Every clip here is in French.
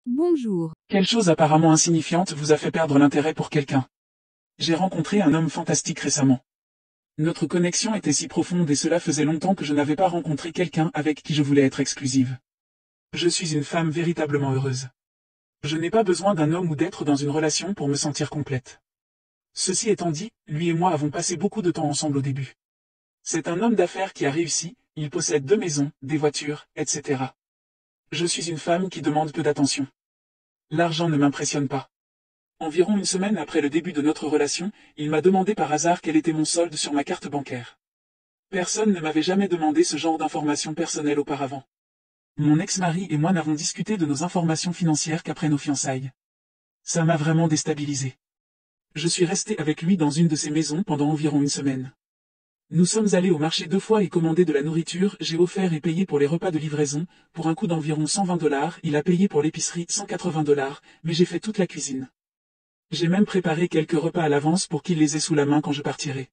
Bonjour. Quelle chose apparemment insignifiante vous a fait perdre l'intérêt pour quelqu'un? J'ai rencontré un homme fantastique récemment. Notre connexion était si profonde et cela faisait longtemps que je n'avais pas rencontré quelqu'un avec qui je voulais être exclusive. Je suis une femme véritablement heureuse. Je n'ai pas besoin d'un homme ou d'être dans une relation pour me sentir complète. Ceci étant dit, lui et moi avons passé beaucoup de temps ensemble au début. C'est un homme d'affaires qui a réussi, il possède 2 maisons, des voitures, etc. Je suis une femme qui demande peu d'attention. L'argent ne m'impressionne pas. Environ une semaine après le début de notre relation, il m'a demandé par hasard quel était mon solde sur ma carte bancaire. Personne ne m'avait jamais demandé ce genre d'informations personnelles auparavant. Mon ex-mari et moi n'avons discuté de nos informations financières qu'après nos fiançailles. Ça m'a vraiment déstabilisé. Je suis resté avec lui dans une de ses maisons pendant environ une semaine. Nous sommes allés au marché 2 fois et commandé de la nourriture, j'ai offert et payé pour les repas de livraison, pour un coût d'environ $120, il a payé pour l'épicerie $180, mais j'ai fait toute la cuisine. J'ai même préparé quelques repas à l'avance pour qu'il les ait sous la main quand je partirai.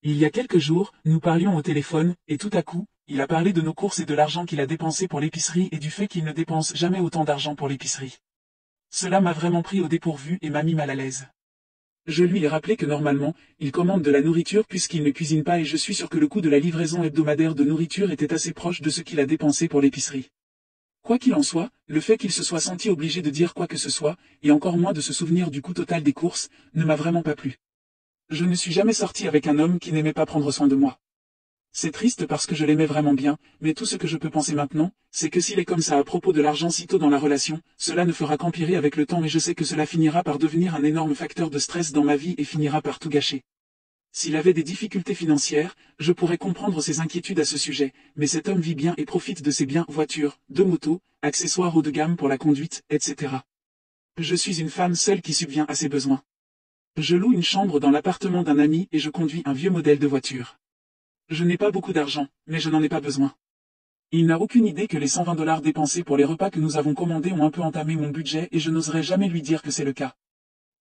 Il y a quelques jours, nous parlions au téléphone, et tout à coup, il a parlé de nos courses et de l'argent qu'il a dépensé pour l'épicerie et du fait qu'il ne dépense jamais autant d'argent pour l'épicerie. Cela m'a vraiment pris au dépourvu et m'a mis mal à l'aise. Je lui ai rappelé que normalement, il commande de la nourriture puisqu'il ne cuisine pas et je suis sûr que le coût de la livraison hebdomadaire de nourriture était assez proche de ce qu'il a dépensé pour l'épicerie. Quoi qu'il en soit, le fait qu'il se soit senti obligé de dire quoi que ce soit, et encore moins de se souvenir du coût total des courses, ne m'a vraiment pas plu. Je ne suis jamais sorti avec un homme qui n'aimait pas prendre soin de moi. C'est triste parce que je l'aimais vraiment bien, mais tout ce que je peux penser maintenant, c'est que s'il est comme ça à propos de l'argent si tôt dans la relation, cela ne fera qu'empirer avec le temps et je sais que cela finira par devenir un énorme facteur de stress dans ma vie et finira par tout gâcher. S'il avait des difficultés financières, je pourrais comprendre ses inquiétudes à ce sujet, mais cet homme vit bien et profite de ses biens, voitures, 2 motos, accessoires haut de gamme pour la conduite, etc. Je suis une femme seule qui subvient à ses besoins. Je loue une chambre dans l'appartement d'un ami et je conduis un vieux modèle de voiture. Je n'ai pas beaucoup d'argent, mais je n'en ai pas besoin. Il n'a aucune idée que les $120 dépensés pour les repas que nous avons commandés ont un peu entamé mon budget et je n'oserais jamais lui dire que c'est le cas.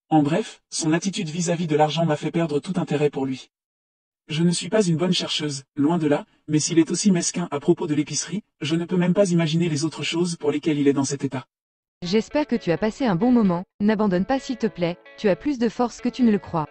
En bref, son attitude vis-à-vis de l'argent m'a fait perdre tout intérêt pour lui. Je ne suis pas une bonne chercheuse, loin de là, mais s'il est aussi mesquin à propos de l'épicerie, je ne peux même pas imaginer les autres choses pour lesquelles il est dans cet état. J'espère que tu as passé un bon moment, n'abandonne pas s'il te plaît, tu as plus de force que tu ne le crois.